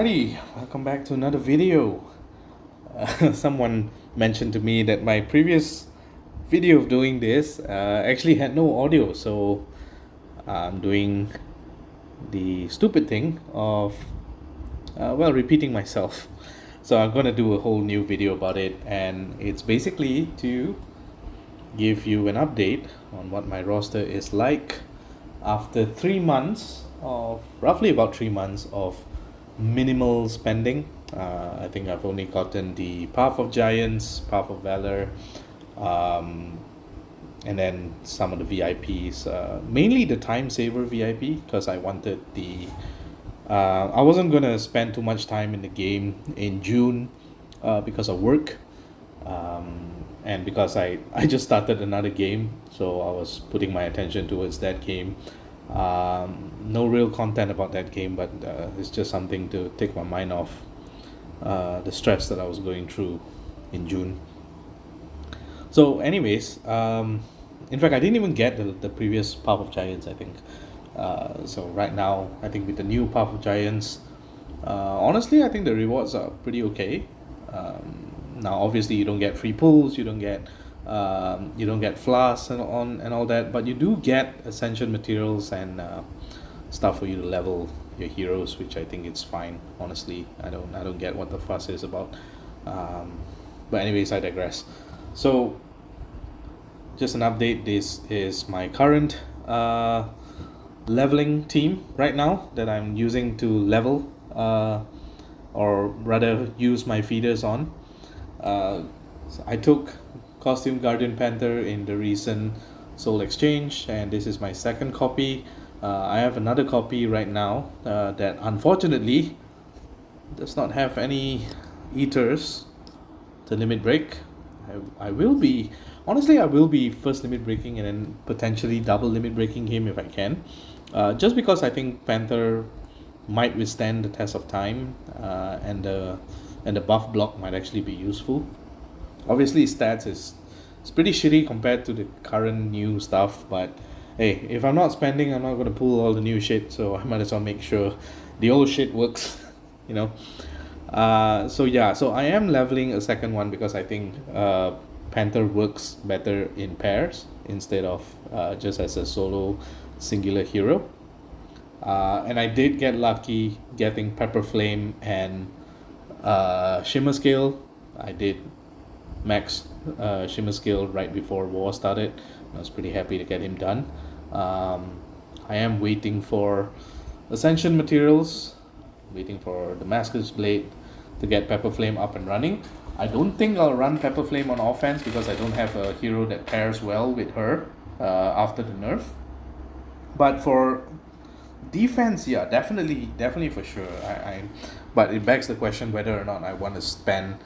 Alrighty, welcome back to another video. Someone mentioned to me that my previous video of doing this actually had no audio, so I'm doing the stupid thing of repeating myself. So I'm gonna do a whole new video about it, and it's basically to give you an update on what my roster is like after 3 months of roughly about 3 months of minimal spending. I think I've only gotten the Path of Giants, Path of Valor, um, and then some of the VIPs. Mainly the Time Saver VIP because I wanted the. I wasn't gonna spend too much time in the game in June because of work. And because I just started another game, so I was putting my attention towards that game. No real content about that game, but it's just something to take my mind off the stress that I was going through in June. So, anyways, in fact, I didn't even get the previous Path of Giants, I think. So, right now, I think with the new Path of Giants, honestly, I think the rewards are pretty okay. Now, obviously, you don't get free pulls, you don't get flasks and all that, but you do get ascension materials and stuff for you to level your heroes, which I think it's fine. Honestly, I don't get what the fuss is about. But anyways, I digress. So, just an update. This is my current leveling team right now that I'm using to level, or rather, use my feeders on. So I took Costume Guardian Panther in the recent Soul Exchange, and this is my second copy. I have another copy right now that unfortunately does not have any Eaters to limit break. I will be, honestly, I will be first limit breaking and then potentially double limit breaking him if I can. Just because I think Panther might withstand the test of time, and the buff block might actually be useful. Obviously, stats is it's pretty shitty compared to the current new stuff, but hey, if I'm not spending, I'm not gonna pull all the new shit, so I might as well make sure the old shit works, you know. So yeah, so I am leveling a second one because I think Panther works better in pairs instead of just as a solo singular hero. And I did get lucky getting Pepper Flame and Shimmer Scale. I did max Shimmer Scale right before war started. I was pretty happy to get him done. I am waiting for Ascension materials, waiting for Damascus Blade to get Pepper Flame up and running. I don't think I'll run Pepper Flame on offense because I don't have a hero that pairs well with her after the nerf. But for defense, yeah, definitely for sure. But it begs the question whether or not I want to spend,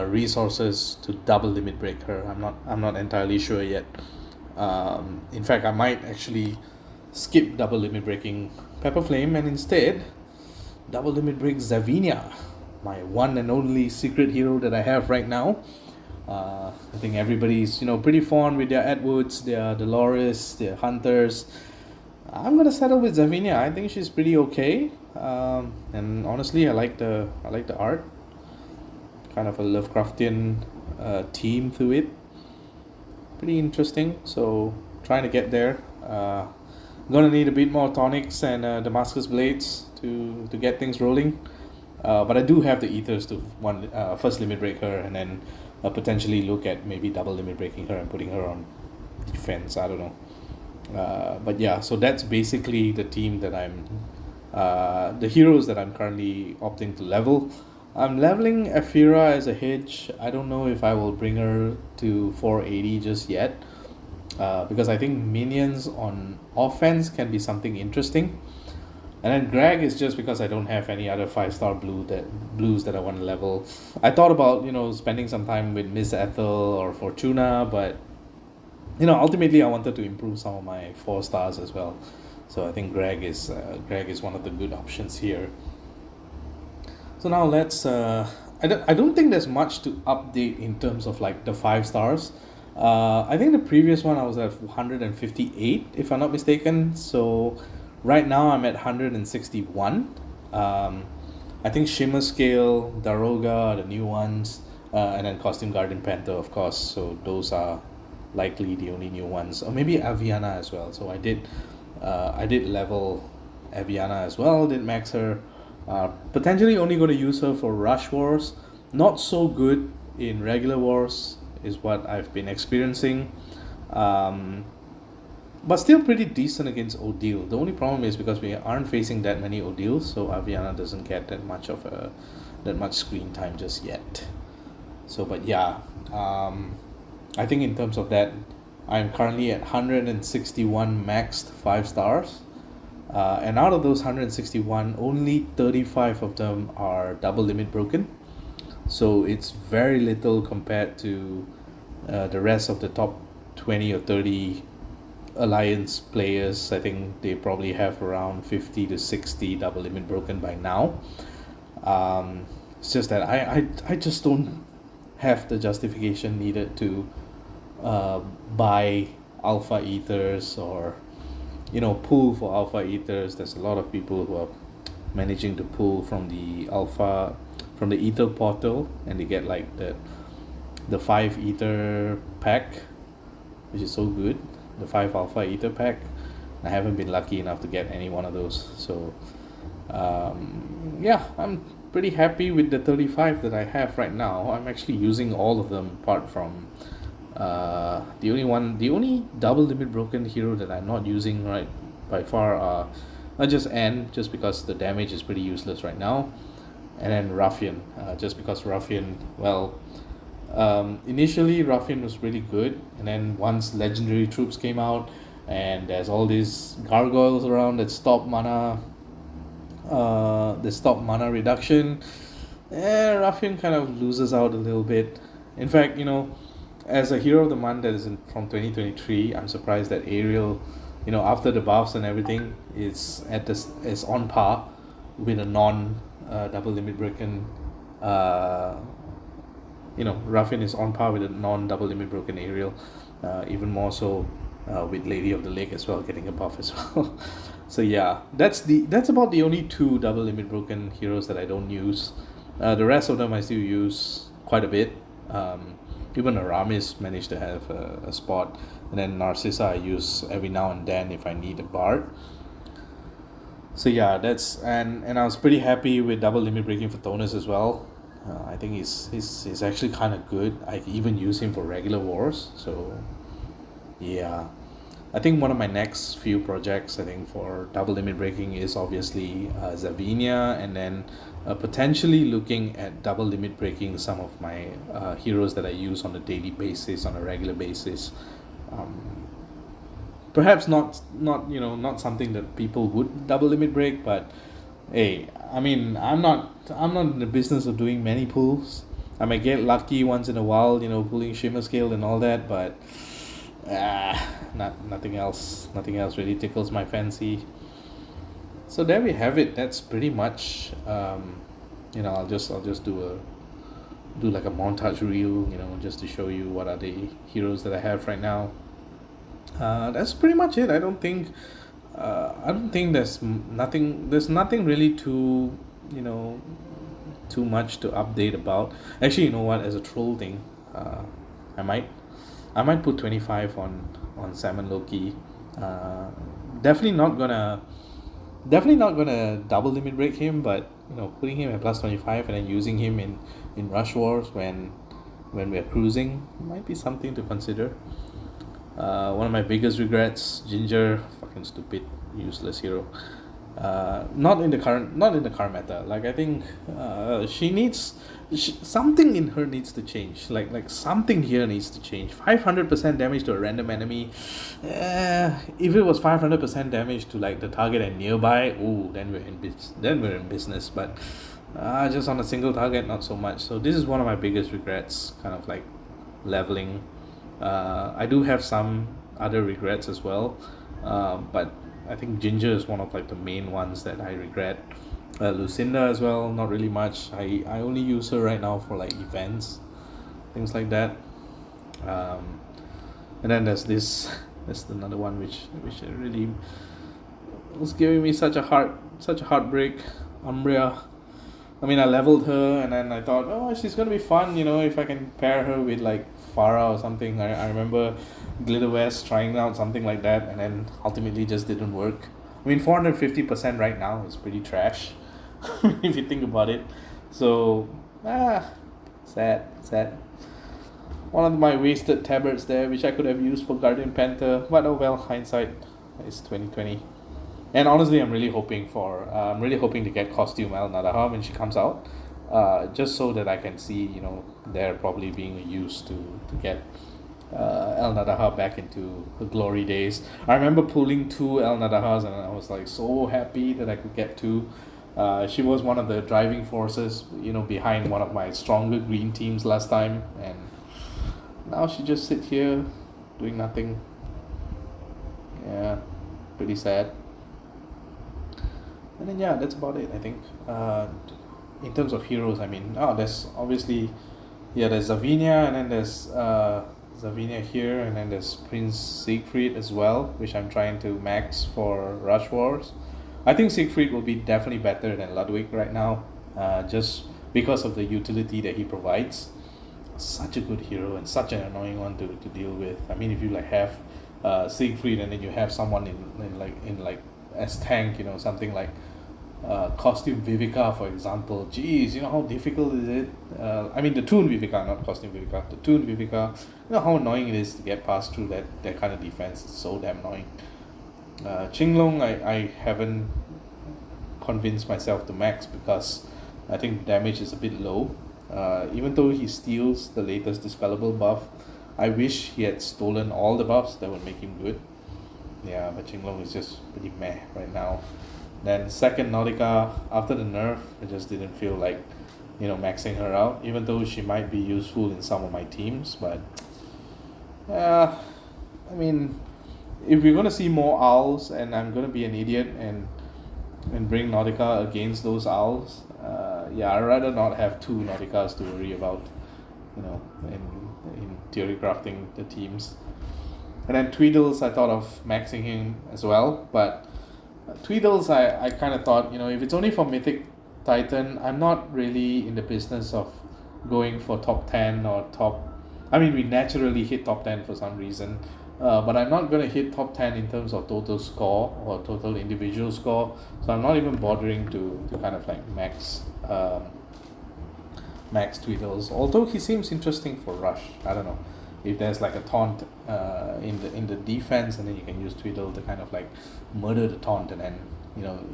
resources to double limit break her. I'm not entirely sure yet. In fact, I might actually skip double limit breaking Pepper Flame and instead double limit break Zavinia, my one and only secret hero that I have right now. I think everybody's pretty fond with their Edwards, their Dolores, their Hunters. I'm gonna settle with Zavinia. I think she's pretty okay, and honestly, I like the art. Kind of a Lovecraftian theme to it. Pretty interesting. So trying to get there. Gonna need a bit more tonics and Damascus Blades to get things rolling. But I do have the Ethers to first limit break her and then potentially look at maybe double limit breaking her and putting her on defense. I don't know. But yeah, so that's basically the team that the heroes that I'm currently opting to level. I'm leveling Ephira as a hedge. I don't know if I will bring her to 480 just yet, because I think minions on offense can be something interesting. And then Greg is just because I don't have any other 5-star blues that I want to level. I thought about spending some time with Miss Ethel or Fortuna, but ultimately I wanted to improve some of my 4 stars as well. So I think Greg is one of the good options here. So now let's. I don't think there's much to update in terms of like the 5 stars. I think the previous one I was at 158 if I'm not mistaken. So right now I'm at 161. Um, I think Shimmer Scale, Daroga are the new ones, and then Costume Garden Panther, of course. So those are likely the only new ones, or maybe Aviana as well. So I did level Aviana as well. Did max her. Potentially only going to use her for Rush Wars. Not so good in regular wars is what I've been experiencing. Um, but still pretty decent against Odile. The only problem is because we aren't facing that many Odiles, so Aviana doesn't get that much screen time just yet. So, but yeah, I think in terms of that, I'm currently at 161 maxed 5 stars. And out of those 161, only 35 of them are double limit broken. So it's very little compared to the rest of the top 20 or 30 alliance players. I think they probably have around 50 to 60 double limit broken by now. It's just that I just don't have the justification needed to buy alpha ethers, or pull for alpha ethers. There's a lot of people who are managing to pull from the ether portal, and they get like the 5 ether pack, which is so good, the 5 alpha ether pack. I haven't been lucky enough to get any one of those, so yeah, I'm pretty happy with the 35 that I have right now. I'm actually using all of them apart from the only double limit broken hero that I'm not using right by far are just N, just because the damage is pretty useless right now, and then Ruffian, just because Ruffian, initially Ruffian was really good, and then once legendary troops came out and there's all these gargoyles around that stop mana reduction, Ruffian kind of loses out a little bit. In fact, as a hero of the month that is from 2023, I'm surprised that Ariel, after the buffs and everything, is on par with a non double limit broken. Ruffian is on par with a non double limit broken Ariel, even more so with Lady of the Lake as well, getting a buff as well. So yeah, that's about the only 2 double limit broken heroes that I don't use. The rest of them I still use quite a bit. Even Aramis managed to have a spot, and then Narcissa I use every now and then if I need a bard. So yeah, and I was pretty happy with double limit breaking for Tonus as well. I think he's actually kind of good. I even use him for regular wars. So yeah, I think one of my next few projects, I think, for double limit breaking is obviously Zavinia, and then potentially looking at double limit breaking some of my heroes that I use on a daily basis, on a regular basis. Perhaps not something that people would double limit break, but hey, I mean, I'm not in the business of doing many pulls. I might get lucky once in a while, pulling Shimmer Scale and all that, but nothing else really tickles my fancy. So there we have it. That's pretty much I'll just do like a montage reel, just to show you what are the heroes that I have right now. That's pretty much it. I don't think there's nothing really too much to update about. Actually, you know what, as a troll thing, I might put 25 on Salmon Loki. Definitely not gonna double limit break him, but putting him at plus 25 and then using him in Rush Wars when we're cruising might be something to consider. One of my biggest regrets, Ginger, fucking stupid, useless hero. Not in the current meta. Like, I think something in her needs to change. Like something here needs to change. 500% damage to a random enemy. If it was 500% damage to like the target and nearby, then we're in business. But just on a single target, not so much. So this is one of my biggest regrets. Kind of like leveling. I do have some other regrets as well, but I think Ginger is one of like the main ones that I regret. Lucinda as well, not really much. I only use her right now for like events, things like that. And then there's another one which really was giving me such a heartbreak. Umbria. I mean, I leveled her, and then I thought, oh, she's gonna be fun, if I can pair her with like Farah or something. I remember Glitter West trying out something like that, and then ultimately just didn't work. I mean, 450% right now is pretty trash, if you think about it. So, sad. One of my wasted tabards there, which I could have used for Guardian Panther, but oh well, hindsight is 2020. And honestly, I'm really hoping to get costume El Nadaha when she comes out, just so that I can see, there probably being used to get El Nadaha back into her glory days. I remember pulling two El Nadahas, and I was like so happy that I could get two. She was one of the driving forces, behind one of my stronger green teams last time, and now she just sit here doing nothing. Yeah, pretty sad. And then yeah, that's about it. I think. In terms of heroes, I mean, there's obviously, there's Zavinia, and then there's Zavinia here, and then there's Prince Siegfried as well, which I'm trying to max for Rush Wars. I think Siegfried will be definitely better than Ludwig right now, just because of the utility that he provides. Such a good hero and such an annoying one to deal with. I mean, if you like have Siegfried, and then you have someone in as tank, something like costume Vivica, for example. Geez, how difficult is it? I mean, the Toon Vivica, not costume Vivica. The Toon Vivica, how annoying it is to get past through that kind of defense. It's so damn annoying. Qinglong, I haven't convinced myself to max because I think damage is a bit low. Even though he steals the latest dispellable buff, I wish he had stolen all the buffs that would make him good. Yeah, but Qinglong is just pretty meh right now. Then second Nautica, after the nerf, I just didn't feel like, maxing her out, even though she might be useful in some of my teams. But, I mean, if we're gonna see more owls, and I'm gonna be an idiot and bring Nautica against those owls, I'd rather not have two Nauticas to worry about, in theory crafting the teams. And then Tweedles, I thought of maxing him as well, but Tweedles, I kind of thought, if it's only for Mythic Titan, I'm not really in the business of going for top 10 or top. I mean, we naturally hit top 10 for some reason, but I'm not going to hit top 10 in terms of total score or total individual score, so I'm not even bothering to kind of like max Tweedles, although he seems interesting for Rush. I don't know if there's like a taunt in the defense, and then you can use Tweedle to kind of like murder the taunt, and then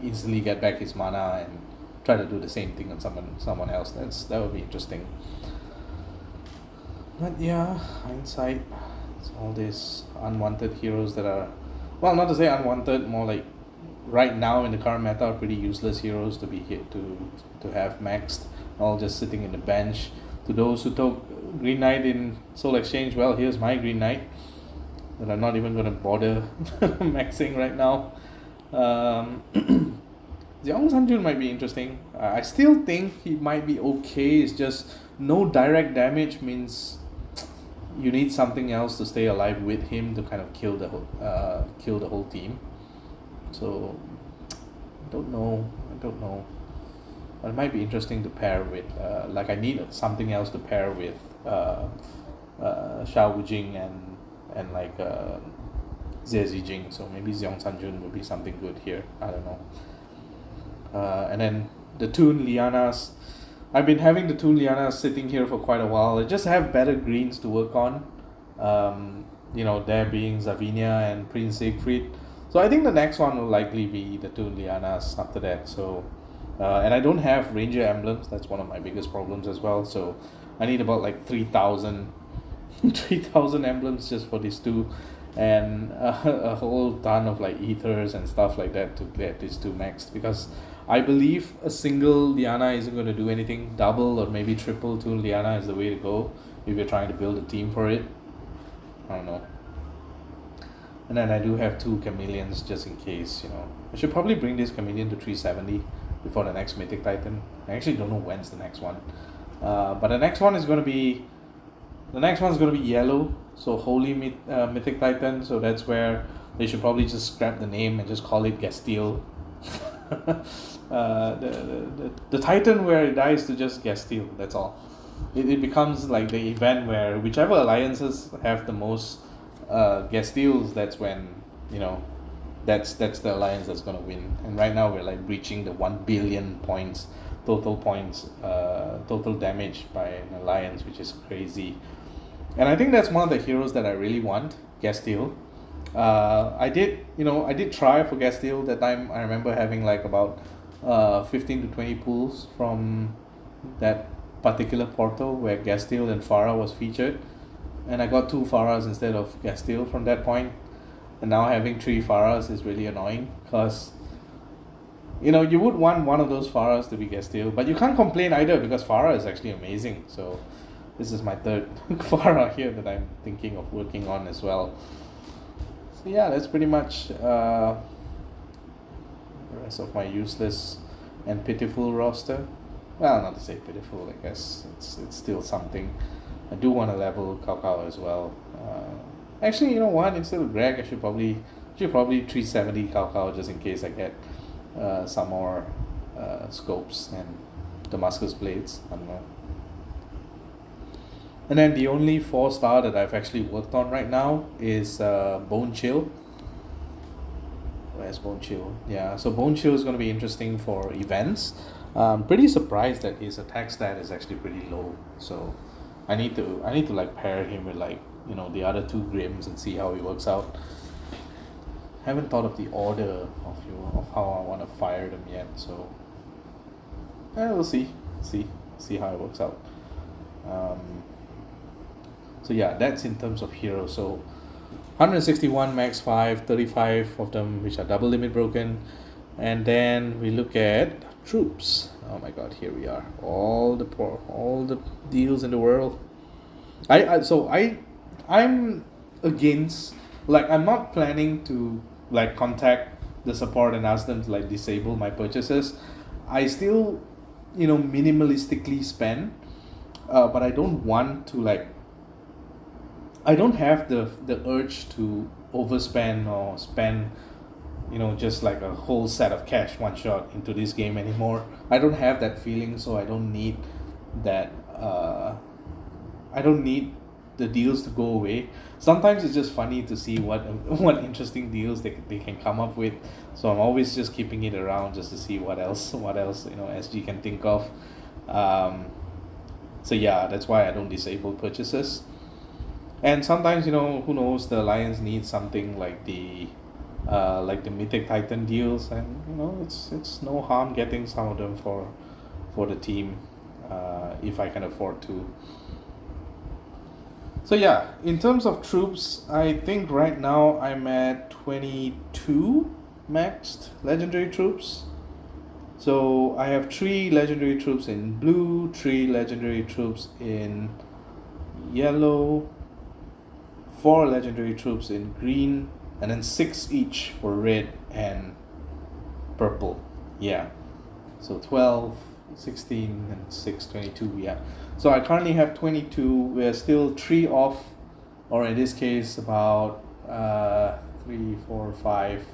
instantly get back his mana and try to do the same thing on someone else. That would be interesting. But yeah, hindsight, it's all these unwanted heroes that are, well, not to say unwanted, more like right now in the current meta are pretty useless heroes to be hit to have maxed, all just sitting in the bench. To those who took Green Knight in Soul Exchange, well, here's my Green Knight that I'm not even going to bother maxing right now. Xiong Sanjun might be interesting. I still think he might be okay. It's just no direct damage means you need something else to stay alive with him to kind of kill the whole team. So I don't know. But it might be interesting to pair with. I need something else to pair with Xiao Wujing and like Xie Zijing. So maybe Xiong Sanjun would be something good here. I don't know. And then the Toon Lianas. I've been having the Toon Lianas sitting here for quite a while. I just have better greens to work on. There being Zavinia and Prince Siegfried. So I think the next one will likely be the Toon Lianas after that. So, and I don't have Ranger emblems. That's one of my biggest problems as well. So I need about like 3,000 emblems just for these two, and a whole ton of like ethers and stuff like that to get these two maxed, because I believe a single Liana isn't going to do anything. Double or maybe triple Toon Liana is the way to go if you're trying to build a team for it. I don't know. And then I do have two chameleons just in case, I should probably bring this chameleon to 370 before the next Mythic Titan. I actually don't know when's the next one. But the next one is going to be... The next one's going to be yellow. So Holy Mythic Titan. So that's where they should probably just scrap the name and just call it Gastile. The Titan where it dies to just get steel. That's all. It becomes like the event where whichever alliances have the most get steals. That's when you know that's the alliance that's gonna win. And right now we're like breaching the 1 billion points total damage by an alliance, which is crazy. And I think that's one of the heroes that I really want, Gasteel. I did try for Gasteel that time. I remember having like about 15 to 20 pulls from that particular portal where Gasteel and Farah was featured, and I got 2 Farahs instead of Gasteel from that point. And now having 3 Farahs is really annoying because you would want one of those Farahs to be Gasteel, but you can't complain either because Farah is actually amazing. So this is my third Farah here that I'm thinking of working on as well. So yeah, that's pretty much the rest of my useless and pitiful roster. Well, not to say pitiful, I guess it's still something. I do want to level Cao as well. Actually, you know what? Instead of Greg, I should probably 370 Cao just in case I get some more scopes and Damascus blades. I don't know. And then the only 4-star that I've actually worked on right now is Bone Chill. Where's Bone Chill? Yeah, so Bone Chill is going to be interesting for events. I'm pretty surprised that his attack stat is actually pretty low. So I need to like pair him with like the other 2 Grims and see how he works out. Haven't thought of the order of how I want to fire them yet. So we'll see how it works out. So yeah, that's in terms of heroes. So 161 max 5, 35 of them which are double limit broken. And then we look at troops. Oh my god, here we are. All the deals in the world. I'm against, like, I'm not planning to like contact the support and ask them to like disable my purchases. I still minimalistically spend, but I don't want to like I don't have the urge to overspend or spend just like a whole set of cash one shot into this game anymore. I don't have that feeling, so I don't need that I don't need the deals to go away. Sometimes it's just funny to see what interesting deals they can come up with. So I'm always just keeping it around just to see what else SG can think of. So yeah, that's why I don't disable purchases. And sometimes who knows, the alliance needs something like the Mythic Titan deals, and it's no harm getting some of them for the team if I can afford to. So yeah, in terms of troops, I think right now I'm at 22 maxed legendary troops. So I have 3 legendary troops in blue, 3 legendary troops in yellow, 4 legendary troops in green, and then 6 each for red and purple. Yeah, so 12, 16, and 6, 22. Yeah, so I currently have 22. We're still 3 off, or in this case about 3, 4, 5,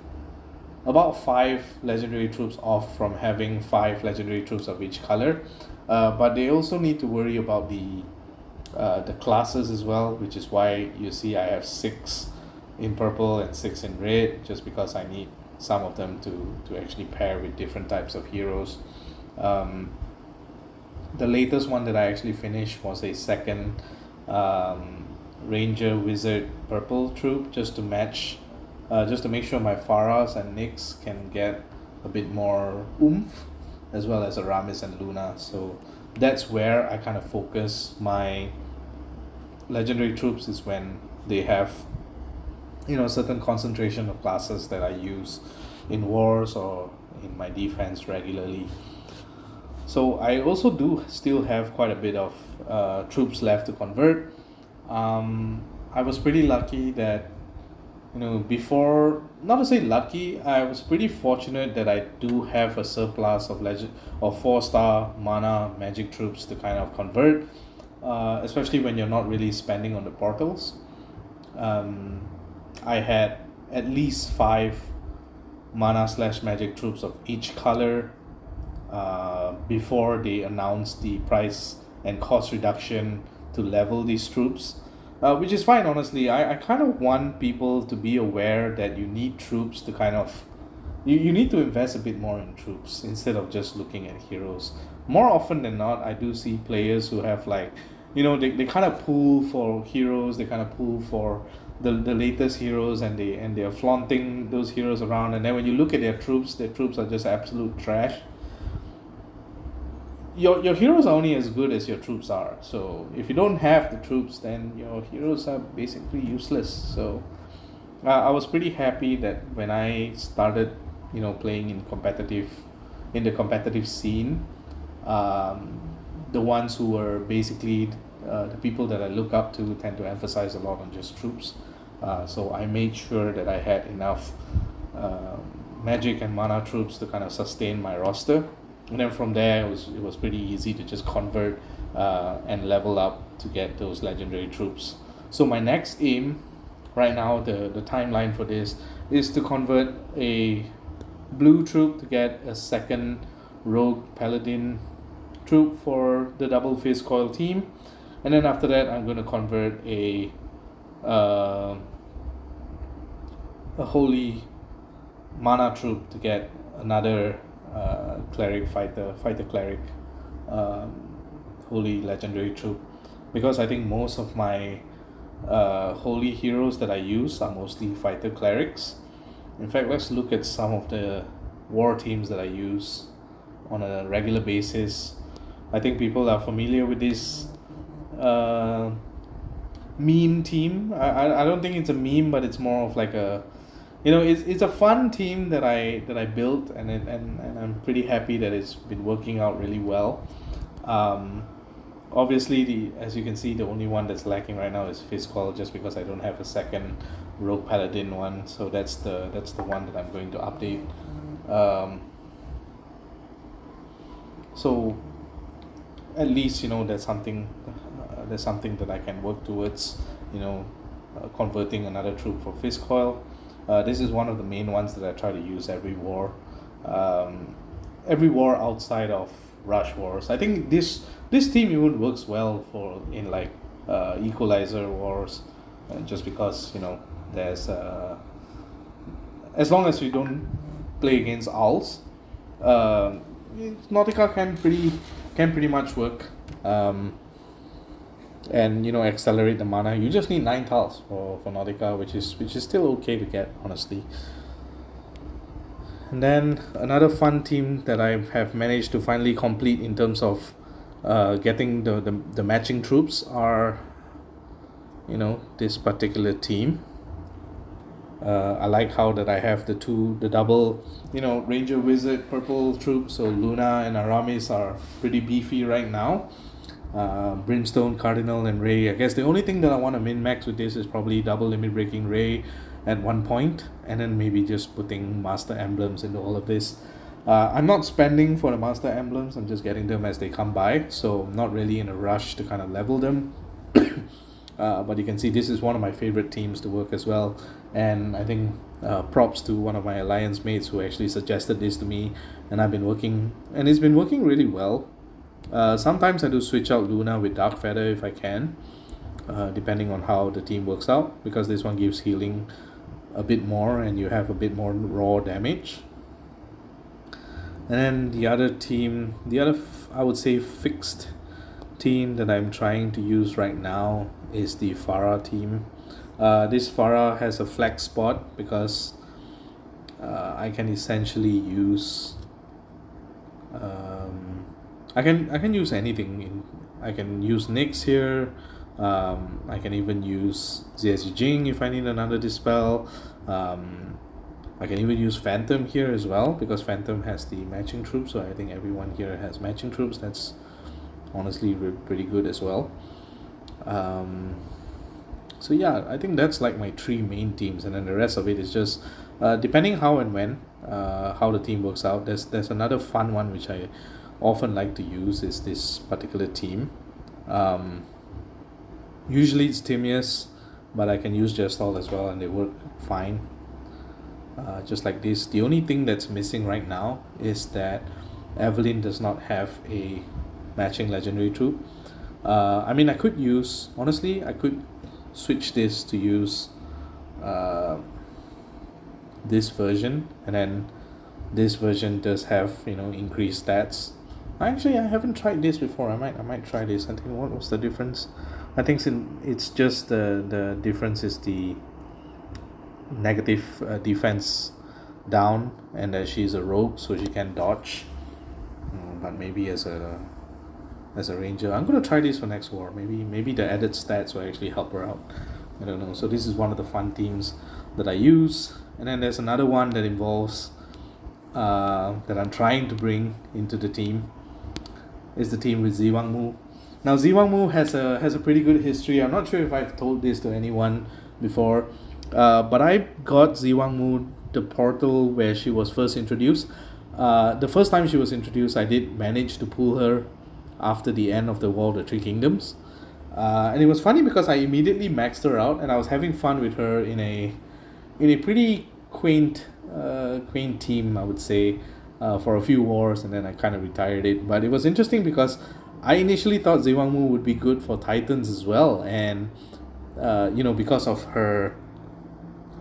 about 5 legendary troops off from having 5 legendary troops of each color. But they also need to worry about the classes as well, which is why you see I have 6 in purple and 6 in red, just because I need some of them to actually pair with different types of heroes. The latest one that I actually finished was a second Ranger Wizard purple troop, just to match, just to make sure my Farahs and Nyx can get a bit more oomph, as well as Aramis and Luna. So that's where I kind of focus my legendary troops, is when they have certain concentration of classes that I use in wars or in my defense regularly. So I also do still have quite a bit of troops left to convert. I was pretty lucky that before, not to say lucky, I was pretty fortunate that I do have a surplus of 4-star mana magic troops to kind of convert, especially when you're not really spending on the portals. I had at least 5 mana slash magic troops of each color before they announce the price and cost reduction to level these troops, which is fine, honestly. I kind of want people to be aware that you need troops to kind of you need to invest a bit more in troops instead of just looking at heroes. More often than not, I do see players who have like, they kind of pull for heroes, they kind of pull for the latest heroes, and they're flaunting those heroes around, and then when you look at their troops are just absolute trash. Your heroes are only as good as your troops are. So if you don't have the troops, then your heroes are basically useless. So I was pretty happy that when I started, playing in the competitive scene, the ones who were basically the people that I look up to tend to emphasize a lot on just troops. So I made sure that I had enough magic and mana troops to kind of sustain my roster. And then from there, it was pretty easy to just convert and level up to get those legendary troops. So my next aim right now, the timeline for this is to convert a blue troop to get a second rogue paladin troop for the double fist coil team, and then after that I'm going to convert a holy mana troop to get another cleric fighter cleric holy legendary troop, because I think most of my holy heroes that I use are mostly fighter clerics. In fact, let's look at some of the war teams that I use on a regular basis. I think people are familiar with this meme team. I don't think it's a meme, but it's more of like a, it's a fun team that I built, and I'm pretty happy that it's been working out really well. Obviously, as you can see, the only one that's lacking right now is Fiscal, just because I don't have a second rogue paladin one. So that's the one that I'm going to update. So at least that's something that I can work towards. Converting another troop for Fiscoil. This is one of the main ones that I try to use every war. Every war outside of rush wars. I think this team even works well in like equalizer wars, just because there's as long as you don't play against owls, Nautica can pretty much work. And accelerate the mana. You just need 9 tiles for Nautica, which is still okay to get, honestly. And then another fun team that I have managed to finally complete in terms of getting the matching troops are this particular team. I like how that I have the double ranger wizard purple troops. So Luna and Aramis are pretty beefy right now. Brimstone, Cardinal, and Ray. I guess the only thing that I want to min-max with this is probably double limit breaking Ray at one point, and then maybe just putting master emblems into all of this. I'm not spending for the master emblems, I'm just getting them as they come by, so I'm not really in a rush to kind of level them. But you can see this is one of my favorite teams to work as well, and I think props to one of my alliance mates who actually suggested this to me, and it's been working really well. Sometimes I do switch out Luna with Dark Feather if I can, depending on how the team works out, because this one gives healing a bit more and you have a bit more raw damage. And then the other I would say fixed team that I'm trying to use right now is the Farah team. This Farah has a flex spot because I can essentially use I can use anything. I can use Nyx here. I can even use Ziezi Jing if I need another dispel. I can even use Phantom here as well, because Phantom has the matching troops, so I think everyone here has matching troops. That's honestly pretty good as well. So yeah, I think that's like my 3 main teams, and then the rest of it is just depending how and when how the team works out. There's another fun one which I often like to use is this particular team. Usually it's Timius, but I can use Gestalt as well and they work fine. just like this. The only thing that's missing right now is that Evelyn does not have a matching legendary troop. I mean, I could use, honestly, I could switch this to use uh, this version, and then this version does have, you know, increased stats. Actually, I haven't tried this before. I might try this. I think, what was the difference? I think it's just the difference is the negative defense down, and she's a rogue, so she can dodge. But maybe as a ranger, I'm gonna try this for next war. Maybe the added stats will actually help her out. I don't know. So this is one of the fun themes that I use, and then there's another one that involves that I'm trying to bring into the team. Is the team with Ziwangmu. Now Ziwangmu has a pretty good history. I'm not sure if I've told this to anyone before, but I got Ziwangmu the portal where she was first introduced. The first time she was introduced, I did manage to pull her after the end of the War of the Three Kingdoms, and it was funny because I immediately maxed her out, and I was having fun with her in a pretty quaint team, I would say, for a few wars, and then I kind of retired it. But it was interesting because I initially thought Ziwangmu would be good for Titans as well, and because of her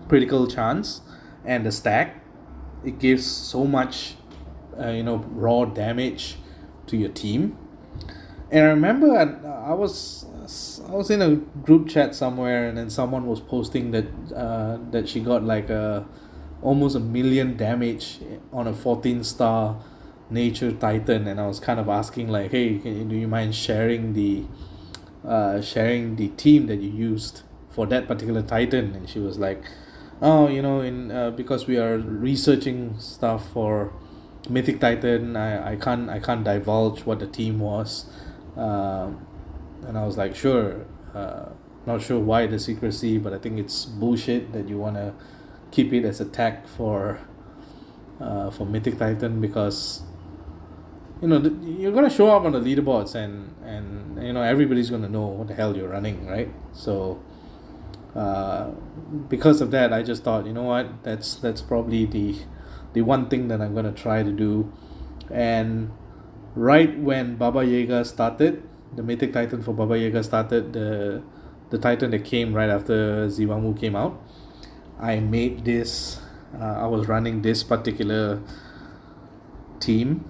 critical chance and the stack, it gives so much raw damage to your team. And I remember I was in a group chat somewhere, and then someone was posting that she got like almost 1,000,000 damage on a 14-star nature Titan, and I was kind of asking like, hey, do you mind sharing the team that you used for that particular Titan? And she was like, oh, in because we are researching stuff for Mythic Titan, I can't divulge what the team was, and I was like, sure, not sure why the secrecy, but I think it's bullshit that you want to keep it as a tag for Mythic Titan, because you're gonna show up on the leaderboards, and everybody's gonna know what the hell you're running, right? So because of that, I just thought, you know what, that's probably the one thing that I'm gonna try to do. And right when Baba Yaga started, the Mythic Titan for Baba Yaga started, the Titan that came right after Ziwangmu came out, I made this. I was running this particular team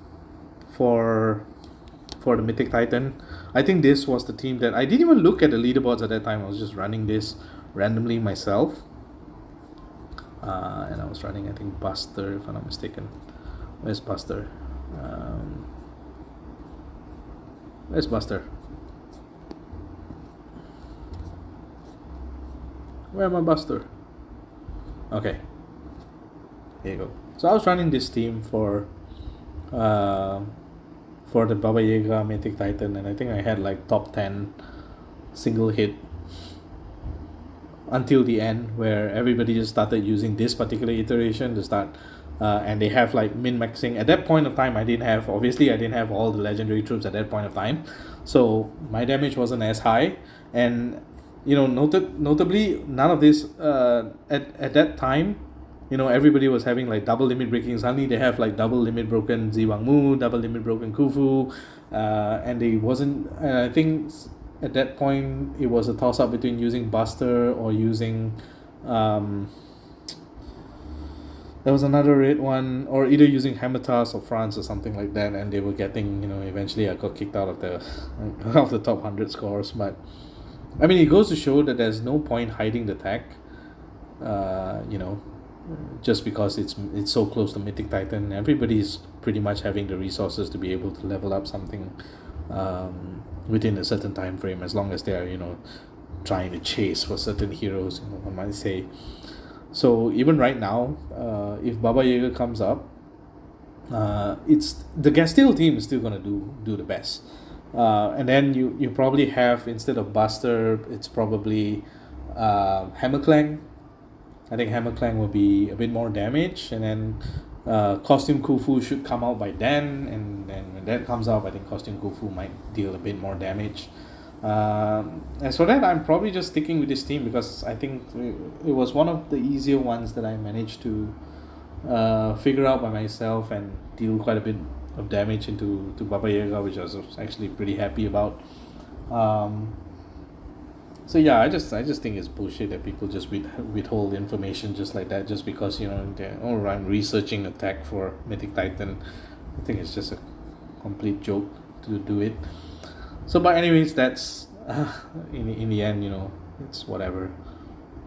for the Mythic Titan. I think this was the team that I didn't even look at the leaderboards at that time. I was just running this randomly myself, and I was running, I think, Buster, if I'm not mistaken. Where's Buster? Where's Buster? Where am I, Buster? Okay, here you go. So I was running this team for the Baba Yaga Mythic Titan, and I think I had like top 10 single hit until the end, where everybody just started using this particular iteration to start, and they have like min-maxing. At that point of time, I didn't have all the legendary troops at that point of time, so my damage wasn't as high. And notably, none of this at that time, everybody was having like double limit breaking. Suddenly they have like double limit broken Ziwangmu, double limit broken Khufu, and they wasn't. I think at that point it was a toss up between using Buster or using. There was another red one, or either using Hamatas or France or something like that, and they were getting, eventually I got kicked out of the of the top 100 scores. But I mean, it goes to show that there's no point hiding the tag, just because it's so close to Mythic Titan. Everybody's pretty much having the resources to be able to level up something within a certain time frame, as long as they are, trying to chase for certain heroes, I might say. So even right now, if Baba Yaga comes up, it's the Gastil team is still gonna do the best. And then you probably have, instead of Buster, it's probably Hammerclang. I think Hammerclang will be a bit more damage, and then Costume Khufu should come out by then, and then when that comes out, I think Costume Khufu might deal a bit more damage. As for that, I'm probably just sticking with this team because I think it was one of the easier ones that I managed to figure out by myself and deal quite a bit of damage to Baba Yaga, which I was actually pretty happy about. Um, so yeah, I just think it's bullshit that people just withhold information just like that just because oh, I'm researching attack for Mythic Titan. I think it's just a complete joke to do it. So, but anyways, that's in the end, it's whatever.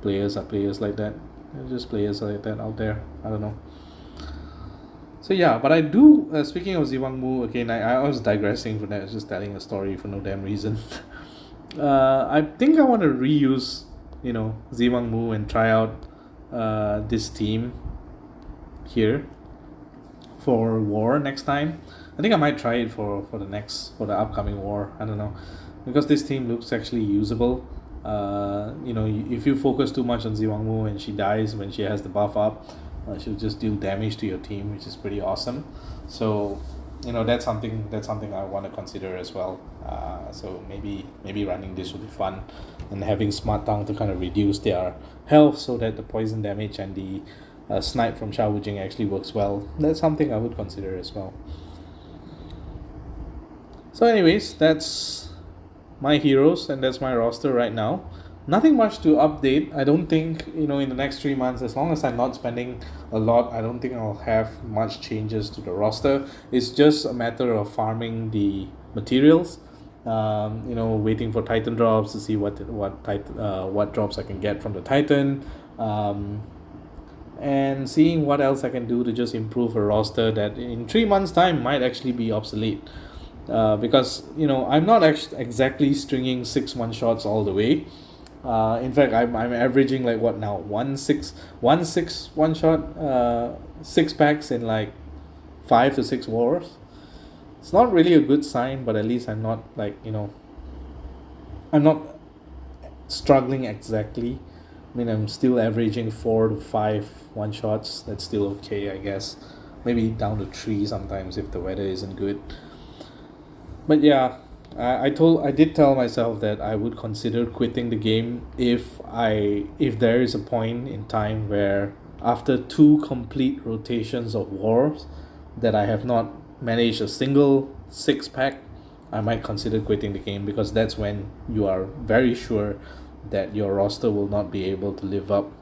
Players are players like that. They're just players like that out there. I don't know. So yeah, but I do. Speaking of Ziwang Mu again, I was digressing from that. I was just telling a story for no damn reason. I think I want to reuse, Ziwang Mu and try out this team here for war next time. I think I might try it for the upcoming war. I don't know, because this team looks actually usable. If you focus too much on Ziwang Mu and she dies when she has the buff up, she'll just deal damage to your team, which is pretty awesome. So, that's something I want to consider as well. So maybe running this would be fun, and having Smart Tongue to kind of reduce their health so that the poison damage and the snipe from Xiao Wujing actually works well. That's something I would consider as well. So anyways, that's my heroes and that's my roster right now. Nothing much to update. I don't think, in the next 3 months, as long as I'm not spending a lot, I don't think I'll have much changes to the roster. It's just a matter of farming the materials, waiting for Titan drops to see what drops I can get from the Titan, and seeing what else I can do to just improve a roster that in 3 months' time might actually be obsolete. Because I'm not exactly stringing 6 1-shots all the way. In fact, I'm averaging like what now 1-6 1-shot 6 packs in like 5 to 6 wars. It's not really a good sign, but at least I'm not I'm not struggling exactly. I mean, I'm still averaging 4 to 5 1-shots. That's still okay, I guess. Maybe down to 3 sometimes if the weather isn't good. But yeah, I did tell myself that I would consider quitting the game if there is a point in time where after 2 complete rotations of wars that I have not managed a single 6-pack, I might consider quitting the game, because that's when you are very sure that your roster will not be able to live up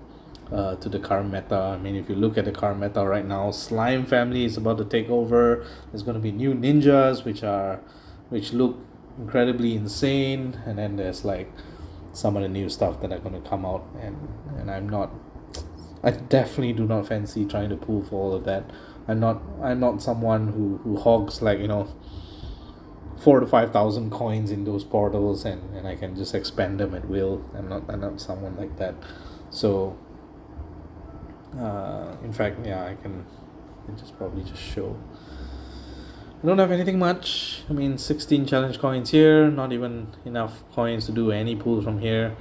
to the current meta. I mean, if you look at the current meta right now, Slime family is about to take over. There's going to be new ninjas which look incredibly insane, and then there's like some of the new stuff that are going to come out, and I definitely do not fancy trying to pull for all of that. I'm not someone who hogs like 4 to 5,000 coins in those portals, and I can just expand them at will. I'm not someone like that. So in fact, yeah, I can just probably just show. I don't have anything much. I mean, 16 challenge coins here, not even enough coins to do any pulls from here.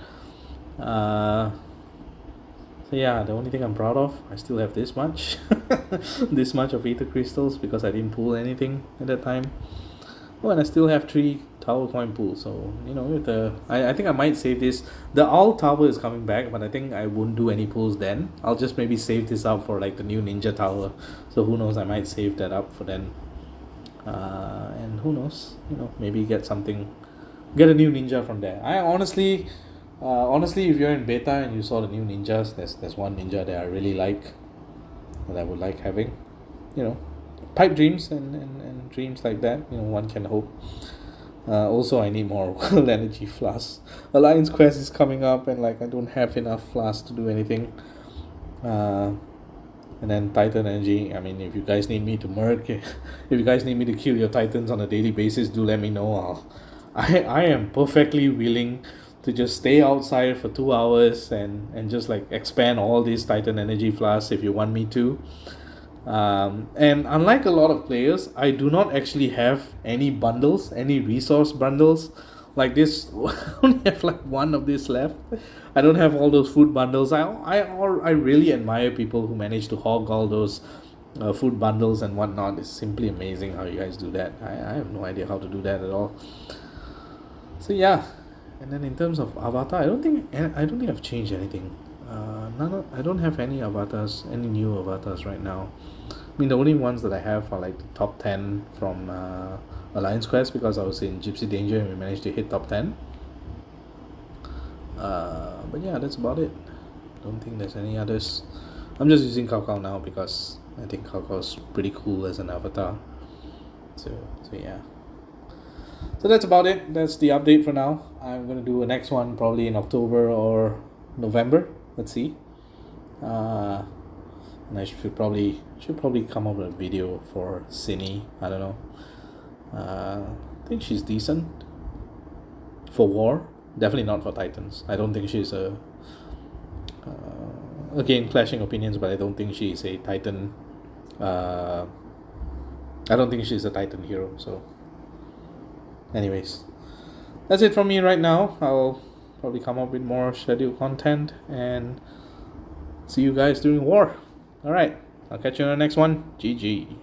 So yeah, the only thing I'm proud of, I still have this much. This much of ether crystals, because I didn't pull anything at that time. Oh, and I still have 3 tower coin pools. So, I think I might save this. The owl tower is coming back, but I think I won't do any pulls then. I'll just maybe save this up for like the new ninja tower. So who knows, I might save that up for then. And who knows, maybe get a new ninja from there. I honestly, if you're in beta and you saw the new ninjas, there's one ninja that I really like, that I would like having, pipe dreams and dreams like that, one can hope. Also, I need more energy flasks. Alliance quest is coming up, and like I don't have enough flasks to do anything. And then Titan energy. I mean, if you guys need me to murk, if you guys need me to kill your Titans on a daily basis, do let me know. I am perfectly willing to just stay outside for 2 hours and just like expand all these Titan energy flasks if you want me to. And unlike a lot of players, I do not actually have any resource bundles. Like this, I only have like 1 of this left. I don't have all those food bundles. I really admire people who manage to hog all those food bundles and whatnot. It's simply amazing how you guys do that. I have no idea how to do that at all. So yeah, And then in terms of avatar, I don't think I've changed anything. I don't have any avatars, any new avatars right now. I mean, the only ones that I have are like the top 10 from Alliance Quest, because I was in Gypsy Danger and we managed to hit top 10. But yeah, that's about it. Don't think there's any others. I'm just using Cao now because I think Cao's pretty cool as an avatar. So yeah. So that's about it. That's the update for now. I'm gonna do a next one probably in October or November. Let's see. And I should probably come up with a video for Cindy. I don't know. I think she's decent for war. Definitely not for Titans. I don't think she's a. Again, clashing opinions, but I don't think she's a Titan. I don't think she's a Titan hero. So, anyways, that's it from me right now. I'll probably come up with more scheduled content and see you guys during war. All right, I'll catch you on the next one. GG.